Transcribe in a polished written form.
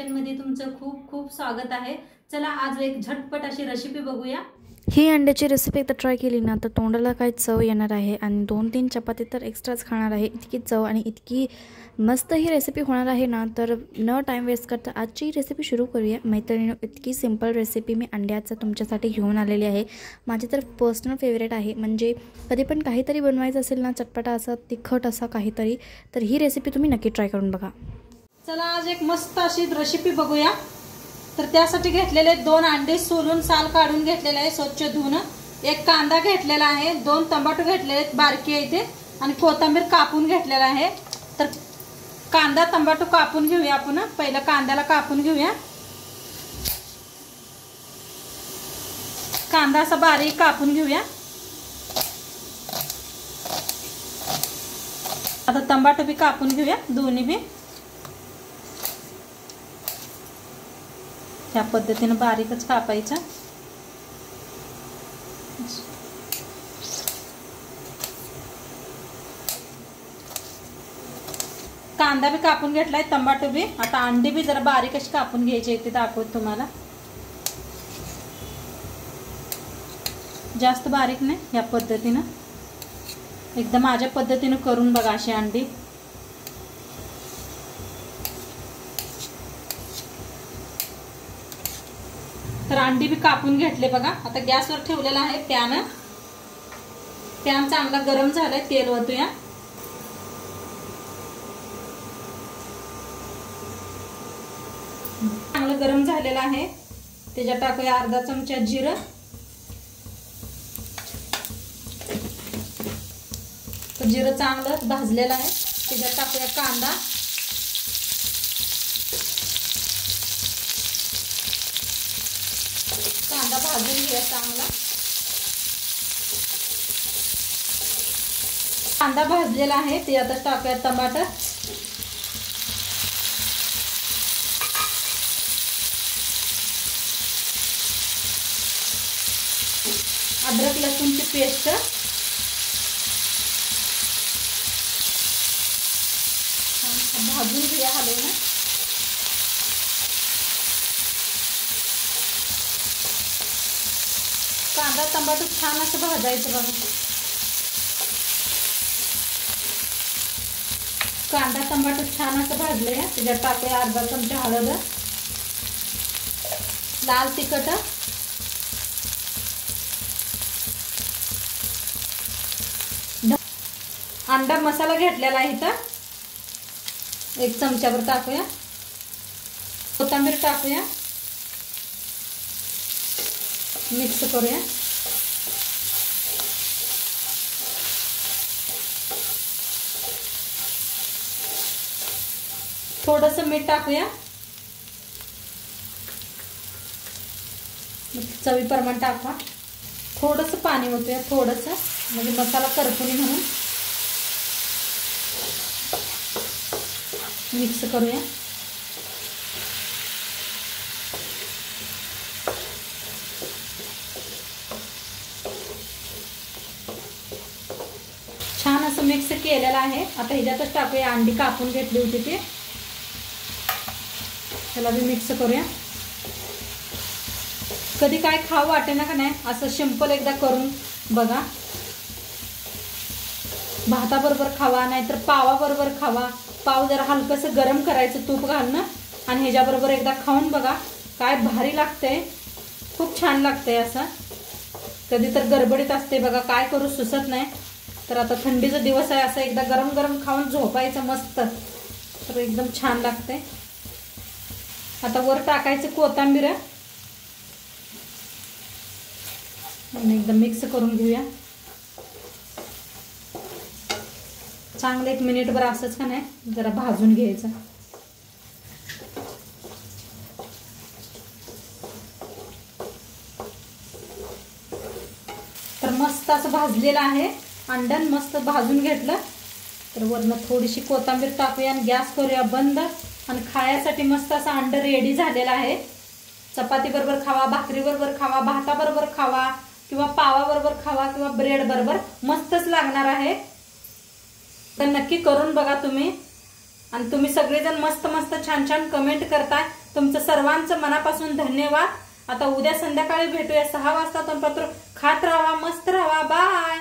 मध्ये तुमचं खूप खूप स्वागत आहे। चला आज एक झटपट अशी रेसिपी बघूया। ही अंड्याची रेसिपी एकदा ट्राय केली ना तर तोंडाला काय चव येणार आहे आणि 2-3 चपाती तर एक्स्ट्राच खाणार आहे। इतकी चव आणि इतकी मस्त ही रेसिपी होणार आहे ना, तर न टाइम वेस्ट करता आजची रेसिपी सुरू करूया। मैत्रिणींनो, इतकी सिंपल रेसिपी मी अंड्याचं तुमच्यासाठी घेऊन आलेली आहे। माझी तर पर्सनल फेवरेट आहे। म्हणजे कधी पण काहीतरी बनवायचं असेल ना, चटपटा असं तिखट असं काहीतरी, तर ही रेसिपी तुम्ही नक्की ट्राय करून बघा। चला आज एक मस्त अशी रेसिपी बघूया। तर त्यासाठी घेतलेले 2 अंडे सोलून साल काढून घेतलेले आहे, स्वच्छ धुवून। एक कांदा घेतलेला आहे, 2 टोमॅटो घेतलेले आहेत बारके इथे, आणि कोथिंबीर कापून घेतलेला आहे। तर कांदा टोमॅटो कापून घेऊया आपण। पहिला कांद्याला कापून घेऊया। कांदा असा बारीक कापून घेऊया। आता टोमॅटो भी कापून घेऊया, दोन्ही भी त्या पद्धतीने बारीकच कापायचं। कांदा भी कापून घेतलाय, टोमॅटो भी। आता अंडी भी जरा बारीक अशी कापून घ्यायची, ते दाखवतो तुम्हाला। जास्त बारीक नाही, या पद्धतीने एकदम माझ्या पद्धतीने करून बघा अशी अंडी। तर अंडी भी कापून घेतले बघा। आता गॅसवर ठेवलेला आहे पॅन। पॅन चांगला गरम झालाय, तेल ओतूया। चांगलं गरम झालेलं आहे, त्याच्यात टाकूया अर्धा चमचा जिरं। तर जिरं चांगलं भाजलेलं आहे, त्याच्यात टाकूया कांदा। कांदा भाजून घ्या चांगला। कांदा भाजलेला आहे, त्याच्यात टाकूया टमाटर। अद्रक लसूणची पेस्ट। भाजून घ्या हलवून। कांदा टमाटर छान असं भाजायचं बघा। कांदा टमाटर छान असं भाजले, त्याच्यात टाकूया अर्धा चमचा हळद, लाल तिखट, अंडा मसाला घेतलेला आहे इथं, 1 चमचाभर टाकूया। कोथिंबीर टाकूया, मिक्स करूया। थोडंसं मीठ टाकूया, चवीप्रमाणे टाका। थोडंसं पाणी ओतूया, थोडंसं, म्हणजे मसाला करपुली म्हणून। मिक्स करूया। छान असं मिक्स केलेलं आहे। आता ह्याच्यातच टाकूया अंडी कापून घेतली होती ती, त्याला भी मिक्स करूया। कधी काय खाऊ वाटेना का नाही, असं सिंपल एकदा करून बघा। भाताबरोबर खावा, नाहीतर पावाबरोबर खावा। पाव जरा हलकसं गरम करायचं तूप घालून, आणि ह्याच्याबरोबर एकदा खाऊन बघा, काय भारी लागतंय, खूप छान लागतंय। असं कधी तर गडबडीत असते बघा, काय करू सुचत नाही, तर आता थंडीचा दिवस आहे, असं एकदा गरम गरम खाऊन झोपायचं मस्त, तर एकदम छान लागतंय। आता वर टाकायचं कोथिंबीर, आणि एकदम मिक्स करून घेऊया। चांगलं 1 मिनिटभर असंच का नाही जरा भाजून घ्यायचं। तर मस्त असं भाजलेलं आहे अंडन, मस्त भाजून घेतलं। तर वरनं थोडीशी कोथिंबीर टाकूया आणि गॅस करूया बंद, आणि खाण्यासाठी मस्त असं अंड रेडी झालेलं आहे। चपाती बरोबर खावा, भाकरी बरोबर खावा, भाताबरोबर खावा, किंवा पावाबरोबर खावा, किंवा ब्रेड बरोबर, मस्तच लागणार आहे। तर नक्की करून बघा तुम्ही, आणि तुम्ही सगळेजण मस्त मस्त छान छान कमेंट करताय। तुमचं सर्वांचं मनापासून धन्यवाद. आता उद्या संध्याकाळी भेटूया 6 वाजता. तोपर्यंत खात राहा, मस्त राहा. बाय.